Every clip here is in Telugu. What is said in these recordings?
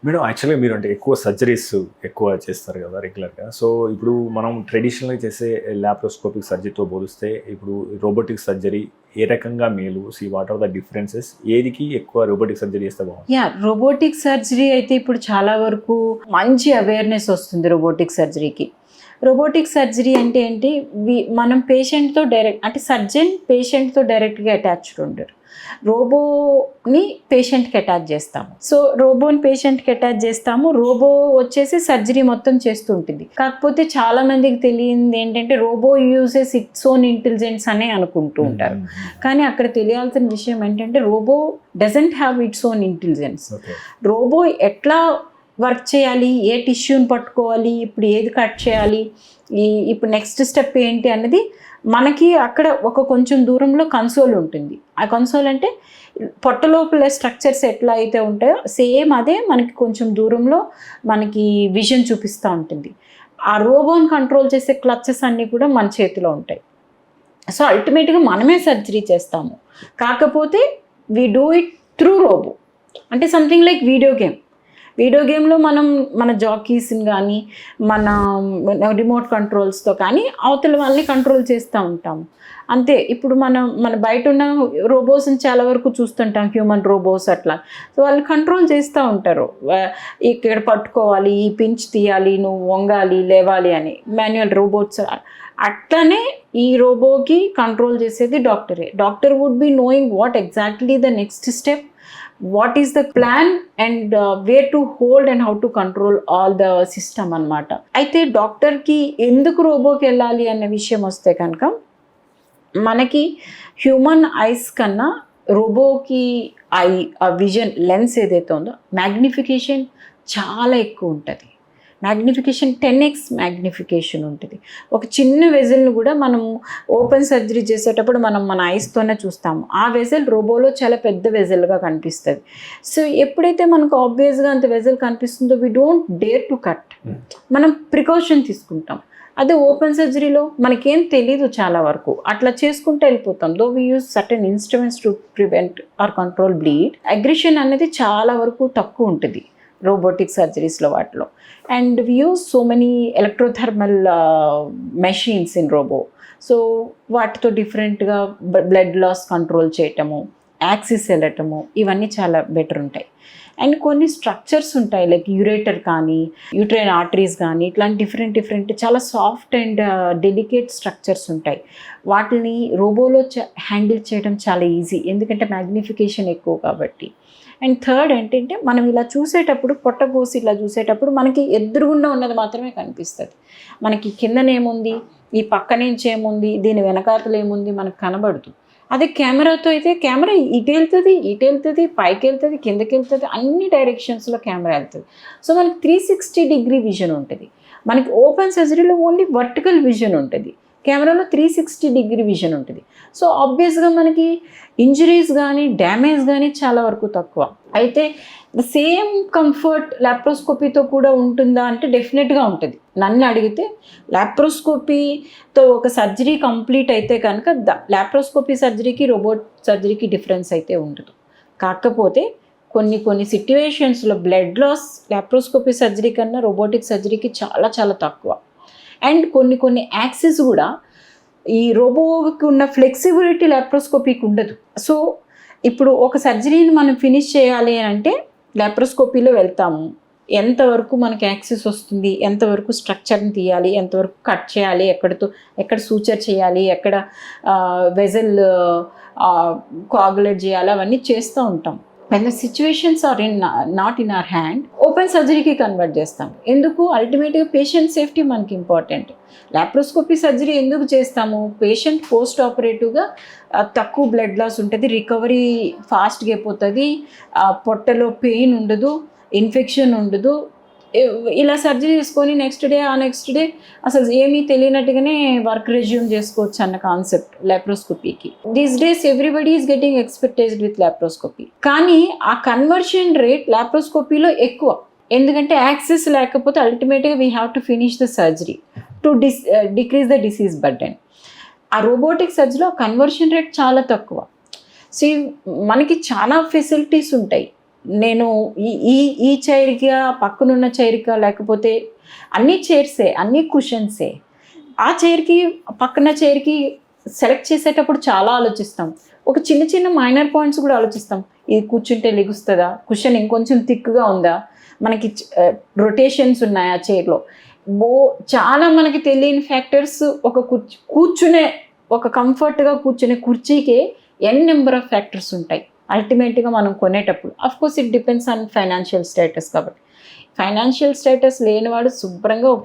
మేడం యాక్చువల్గా మీరు అంటే ఎక్కువ సర్జరీస్ ఎక్కువ చేస్తారు కదా రెగ్యులర్గా. సో ఇప్పుడు మనం ట్రెడిషనల్గా చేసే లాప్రోస్కోపిక్ సర్జరీతో పోలిస్తే ఇప్పుడు రోబోటిక్ సర్జరీ ఏ రకంగా మేలు? What are the differences? ఏదికి ఎక్కువ రోబోటిక్ సర్జరీ చేస్తే బాగుంది? రోబోటిక్ సర్జరీ అయితే ఇప్పుడు చాలా వరకు మంచి అవేర్నెస్ వస్తుంది రోబోటిక్ సర్జరీకి. రోబోటిక్ సర్జరీ అంటే ఏంటి, మనం పేషెంట్తో డైరెక్ట్, అంటే సర్జన్ పేషెంట్తో డైరెక్ట్గా అటాచ్డ్ ఉండరు. రోబోని పేషెంట్కి అటాచ్ చేస్తాము. సో రోబోని పేషెంట్కి అటాచ్ చేస్తాము. రోబో వచ్చేసి సర్జరీ మొత్తం చేస్తూ ఉంటుంది. కాకపోతే చాలా మందికి తెలియంది ఏంటంటే robo uses its own intelligence అనే అనుకుంటూ ఉంటారు. కానీ అక్కడ తెలియాల్సిన విషయం ఏంటంటే robo doesn't have its own intelligence. Robo ఎట్లా వర్క్ చేయాలి, ఏ టిష్యూని పట్టుకోవాలి, ఇప్పుడు ఏది కట్ చేయాలి, ఇప్పుడు నెక్స్ట్ స్టెప్ ఏంటి అన్నది మనకి అక్కడ ఒక కొంచెం దూరంలో కన్సోల్ ఉంటుంది. ఆ కన్సోల్ అంటే పొట్ట లోపల స్ట్రక్చర్స్ ఎట్లా అయితే ఉంటాయో సేమ్ అదే మనకి కొంచెం దూరంలో మనకి విజన్ చూపిస్తూ ఉంటుంది. ఆ రోబోని కంట్రోల్ చేసే క్లచెస్ అన్నీ కూడా మన చేతిలో ఉంటాయి. సో అల్టిమేట్గా మనమే సర్జరీ చేస్తాము. కాకపోతే we do it through robo. అంటే సంథింగ్ లైక్ వీడియో గేమ్లో మనం మన జాకీస్ని కానీ మన రిమోట్ కంట్రోల్స్తో కానీ అవతల వాళ్ళని కంట్రోల్ చేస్తూ ఉంటాము అంతే. ఇప్పుడు మన బయట ఉన్న రోబోస్ని చాలా వరకు చూస్తుంటాం, హ్యూమన్ రోబోస్ అట్లా. సో వాళ్ళు కంట్రోల్ చేస్తూ ఉంటారు, ఇక్కడ పట్టుకోవాలి, ఈ పించ్ తీయాలి, నువ్వు వంగాలి, లేవాలి అని. మాన్యువల్ రోబోట్స్ అట్లనే ఈ రోబోకి కంట్రోల్ చేసేది డాక్టరే. Doctor would be knowing what exactly the next step, what is the plan and where to hold and how to control all the system అన్నమాట. అయితే డాక్టర్కి ఎందుకు రోబోకి వెళ్ళాలి అనే విషయం వస్తే కనుక మనకి హ్యూమన్ ఐస్ కన్నా రోబోకి విజన్ లెన్స్ ఏదైతే ఉందో మ్యాగ్నిఫికేషన్ చాలా ఎక్కువ ఉంటుంది. మ్యాగ్నిఫికేషన్ 10x మ్యాగ్నిఫికేషన్ ఉంటుంది. ఒక చిన్న వెజల్ని కూడా మనం ఓపెన్ సర్జరీ చేసేటప్పుడు మనం మన ఐస్తోనే చూస్తాము. ఆ వెజల్ రోబోలో చాలా పెద్ద వెజల్గా కనిపిస్తుంది. సో ఎప్పుడైతే మనకు ఆబ్వియస్గా అంత వెజల్ కనిపిస్తుందో we don't dare to cut, మనం ప్రికాషన్ తీసుకుంటాం. అదే ఓపెన్ సర్జరీలో మనకేం తెలీదు చాలా వరకు, అట్లా చేసుకుంటూ వెళ్ళిపోతాం. Though we use certain instruments to prevent or control bleed. Aggression అనేది చాలా వరకు తక్కువ ఉంటుంది రోబోటిక్ సర్జరీస్లో వాటిలో. And we use so many electrothermal machines in robo. So వాటితో డిఫరెంట్గా బ్లడ్ లాస్ కంట్రోల్ చేయటము, యాక్సిస్ వెళ్ళటము, ఇవన్నీ చాలా బెటర్ ఉంటాయి. అండ్ కొన్ని స్ట్రక్చర్స్ ఉంటాయి లైక్ యూరేటర్ కానీ యూట్రైన్ ఆర్టరీస్ కానీ, ఇట్లాంటి డిఫరెంట్ చాలా సాఫ్ట్ అండ్ డెలికేట్ స్ట్రక్చర్స్ ఉంటాయి. వాటిని రోబోలో హ్యాండిల్ చేయడం చాలా ఈజీ, ఎందుకంటే మ్యాగ్నిఫికేషన్ ఎక్కువ కాబట్టి. అండ్ థర్డ్ ఏంటంటే మనం ఇలా చూసేటప్పుడు, పొట్ట కోసి ఇలా చూసేటప్పుడు మనకి ఎదురుగుండా ఉన్నది మాత్రమే కనిపిస్తుంది. మనకి కిందనేముంది, ఈ పక్క నుంచి ఏముంది, దీని వెనకాతలు ఏముంది మనకు కనబడదు. అదే కెమెరాతో అయితే కెమెరా ఇటు వెళ్తుంది, పైకి వెళ్తుంది, కిందకి వెళ్తుంది, అన్ని డైరెక్షన్స్లో కెమెరా వెళ్తుంది. సో మనకి 360 డిగ్రీ విజన్ ఉంటుంది. మనకి ఓపెన్ సర్జరీలో ఓన్లీ వర్టికల్ విజన్ ఉంటుంది, కెమెరాలో 360 డిగ్రీ విజన్ ఉంటుంది. సో ఆబ్వియస్గా మనకి ఇంజరీస్ కానీ డ్యామేజ్ కానీ చాలా వరకు తక్కువ. అయితే ద సేమ్ కంఫర్ట్ లాప్రోస్కోపీతో కూడా ఉంటుందా అంటే డెఫినెట్గా ఉంటుంది. నన్ను అడిగితే లాప్రోస్కోపీతో ఒక సర్జరీ కంప్లీట్ అయితే కనుక లాప్రోస్కోపీ సర్జరీకి రోబోట్ సర్జరీకి డిఫరెన్స్ అయితే ఉండదు. కాకపోతే కొన్ని సిట్యువేషన్స్లో బ్లడ్ లాస్ లాప్రోస్కోపీ సర్జరీ కన్నా రోబోటిక్ సర్జరీకి చాలా తక్కువ. అండ్ కొన్ని యాక్సిస్ కూడా ఈ రోబోకి ఉన్న ఫ్లెక్సిబిలిటీ లాప్రోస్కోపీకి ఉండదు. సో ఇప్పుడు ఒక సర్జరీని మనం ఫినిష్ చేయాలి అని అంటే లాప్రోస్కోపీలో వెళ్తాము, ఎంతవరకు మనకి యాక్సిస్ వస్తుంది, ఎంతవరకు స్ట్రక్చర్ని తీయాలి, ఎంతవరకు కట్ చేయాలి, ఎక్కడ సూచర్ చేయాలి, ఎక్కడ వెజల్ కోఆగులేట్ చేయాలి, అవన్నీ చేస్తూ ఉంటాం. when the situations are not in our hand, open సర్జరీకి కన్వర్ట్ చేస్తాం. ఎందుకు? అల్టిమేట్గా పేషెంట్ సేఫ్టీ మనకి ఇంపార్టెంట్. లాప్రోస్కోపీ సర్జరీ ఎందుకు చేస్తాము? పేషెంట్ పోస్ట్ ఆపరేటివ్గా తక్కువ బ్లడ్ లాస్ ఉంటుంది, రికవరీ ఫాస్ట్గా అయిపోతుంది, పొట్టలో పెయిన్ ఉండదు, ఇన్ఫెక్షన్ ఉండదు. ఇలా సర్జరీ చేసుకొని నెక్స్ట్ డే అసలు ఏమీ తెలియనట్టుగానే వర్క్ రెజ్యూమ్ చేసుకోవచ్చు అన్న కాన్సెప్ట్ లాప్రోస్కోపీకి. These days everybody is getting expected with laparoscopy. కానీ ఆ కన్వర్షన్ రేట్ లాప్రోస్కోపీలో ఎక్కువ, ఎందుకంటే యాక్సెస్ లేకపోతే అల్టిమేట్గా we have to finish the surgery to decrease the disease burden. ఆ రోబోటిక్ సర్జరీలో కన్వర్షన్ రేట్ చాలా తక్కువ. సో మనకి చాలా ఫెసిలిటీస్ ఉంటాయి. నేను ఈ ఈ ఈ చైర్గా పక్కనున్న చైర్గా లేకపోతే అన్ని చైర్సే, అన్ని కుషన్సే, ఆ చైర్కి పక్కన చైర్కి సెలెక్ట్ చేసేటప్పుడు చాలా ఆలోచిస్తాం. ఒక చిన్న చిన్న మైనర్ పాయింట్స్ కూడా ఆలోచిస్తాం. ఇది కూర్చుంటే లెగుస్తుందా, కుషన్ ఇంకొంచెం థిక్గా ఉందా, మనకి రొటేషన్స్ ఉన్నాయా చైర్లో, చాలా మనకి తెలియని ఫ్యాక్టర్స్. ఒక కూర్చునే ఒక కంఫర్ట్గా కూర్చునే కుర్చీకే నెంబర్ ఆఫ్ ఫ్యాక్టర్స్ ఉంటాయి అల్టిమేట్గా మనం కొనేటప్పుడు. Of course it depends on financial status. కాబట్టి ఫైనాన్షియల్ స్టేటస్ లేనివాడు శుభ్రంగా ఒక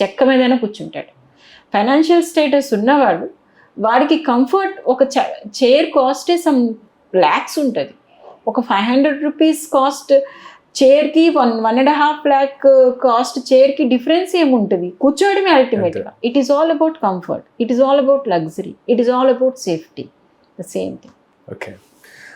చెక్క మీదైనా కూర్చుంటాడు. ఫైనాన్షియల్ స్టేటస్ ఉన్నవాడు, వాడికి కంఫర్ట్, ఒక చైర్ కాస్టే సమ్ ల్యాక్స్ ఉంటుంది. ఒక 500 రూపీస్ కాస్ట్ చైర్కి 1.5 lakh కాస్ట్ చైర్కి డిఫరెన్స్ ఏముంటుంది? కూర్చోవడమే అల్టిమేట్గా. It is all about comfort, it is all about luxury, it is all about safety, the same thing. Okay,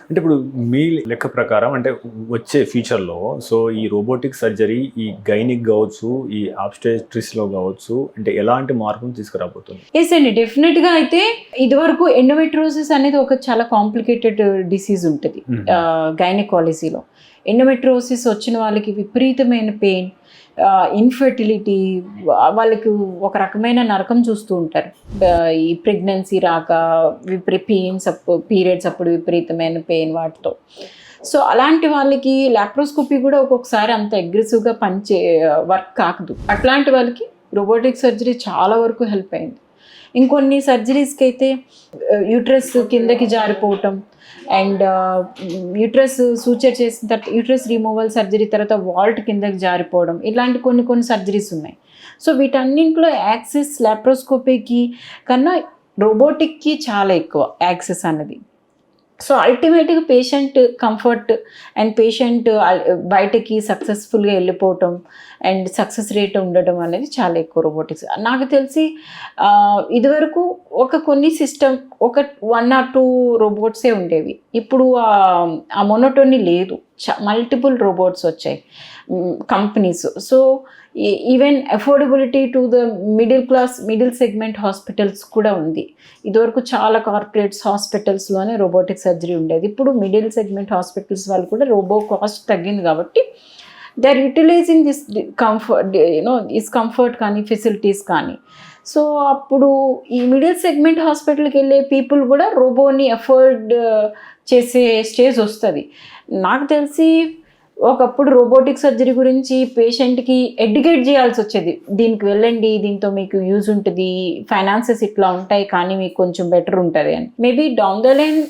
అంటే ఇప్పుడు మీ లెక్క ప్రకారం అంటే వచ్చే ఫ్యూచర్లో సో ఈ రోబోటిక్ సర్జరీ ఈ గైనిక్ కావచ్చు, ఈ ఆబ్స్టెట్రిక్స్లో కావచ్చు, అంటే ఎలాంటి మార్పును తీసుకురాబోతుంది? ఎస్ అండి, డెఫినెట్గా. అయితే ఇదివరకు ఎండోమెట్రోసిస్ అనేది ఒక చాలా కాంప్లికేటెడ్ డిసీజ్ ఉంటుంది గైనకాలజీలో. ఎండోమెట్రోసిస్ వచ్చిన వాళ్ళకి విపరీతమైన పెయిన్, ఇన్ఫర్టిలిటీ, వాళ్ళకి ఒక రకమైన నరకం చూస్తూ ఉంటారు. ఈ ప్రెగ్నెన్సీ రాక పీరియడ్స్ అప్పుడు విపరీతమైన పెయిన్ వాటితో. సో అలాంటి వాళ్ళకి లాప్రోస్కోపీ కూడా ఒక్కొక్కసారి అంత అగ్రెసివ్గా వర్క్ కాకదు. అట్లాంటి వాళ్ళకి రోబోటిక్ సర్జరీ చాలా వరకు హెల్ప్ అయింది. ఇంకొన్ని సర్జరీస్కి అయితే యూట్రస్ కిందకి జారిపోవటం అండ్ యూట్రస్ సూచర్ చేసిన తర్వాత యూట్రస్ రిమూవల్ సర్జరీ తర్వాత వాల్ట్ కిందకి జారిపోవడం, ఇలాంటి కొన్ని సర్జరీస్ ఉన్నాయి. సో వీటన్నింటిలో యాక్సెస్ లాప్రోస్కోపీకి కన్నా రోబోటిక్కి చాలా ఎక్కువ యాక్సెస్ అన్నది. సో అల్టిమేట్గా పేషెంట్ కంఫర్ట్ అండ్ పేషెంట్ బయటకి సక్సెస్ఫుల్గా వెళ్ళిపోవటం అండ్ సక్సెస్ రేట్ ఉండటం అనేది చాలా ఎక్కువ రోబోటిక్స్. నాకు తెలిసి ఇదివరకు కొన్ని సిస్టమ్ 1 or 2 రోబోట్సే ఉండేవి. ఇప్పుడు ఆ మొనోటోనీ లేదు, మల్టిపుల్ రోబోట్స్ వచ్చాయి companies. So even affordability to the middle segment hospitals కూడా ఉంది. ఇదివరకు చాలా కార్పొరేట్స్ హాస్పిటల్స్లోనే రోబోటిక్ సర్జరీ ఉండేది. ఇప్పుడు మిడిల్ సెగ్మెంట్ హాస్పిటల్స్ వాళ్ళు కూడా రోబో కాస్ట్ తగ్గింది కాబట్టి they are utilising this comfort కానీ ఫెసిలిటీస్ కానీ. సో అప్పుడు ఈ మిడిల్ సెగ్మెంట్ హాస్పిటల్కి వెళ్ళే పీపుల్ కూడా రోబోని అఫోర్డ్ చేసే స్టేజ్ వస్తుంది. నాకు తెలిసి ఒకప్పుడు రోబోటిక్ సర్జరీ గురించి పేషెంట్కి ఎడ్యుకేట్ చేయాల్సి వచ్చేది. దీనికి వెళ్ళండి, దీంతో మీకు యూజ్ ఉంటుంది, ఫైనాన్సెస్ ఇట్లా ఉంటాయి కానీ మీకు కొంచెం బెటర్ ఉంటుంది అని. మేబీ డౌన్ ద లైన్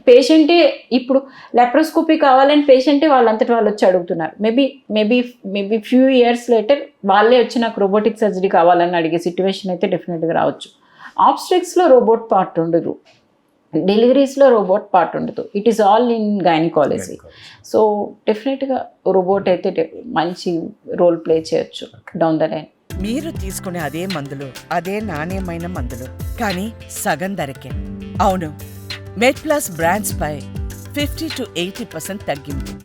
పేషెంటే ఇప్పుడు లాప్రోస్కోపీ కావాలని పేషెంటే వాళ్ళంతటి వాళ్ళు వచ్చి అడుగుతున్నారు. మేబీ ఫ్యూ ఇయర్స్ లేటర్ వాళ్ళే వచ్చి నాకు రోబోటిక్ సర్జరీ కావాలని అడిగే సిచ్యువేషన్ అయితే డెఫినెట్గా రావచ్చు. ఆబ్స్ట్రిక్స్లో రోబోట్ పార్ట్ ఉండదు, డెలివరీస్లో రోబోట్ పార్ట్ ఉండదు. It is all in gynaecology. So డెఫినెట్గా రోబోట్ అయితే మంచి రోల్ ప్లే చేయొచ్చు డౌన్ ద లైన్. మీరు తీసుకునే అదే మందులు, అదే నాణ్యమైన మందులు, కానీ సగం ధరకే. అవును, మెడ్ ప్లస్ బ్రాండ్స్ పై 50 to 80% తగ్గింపు.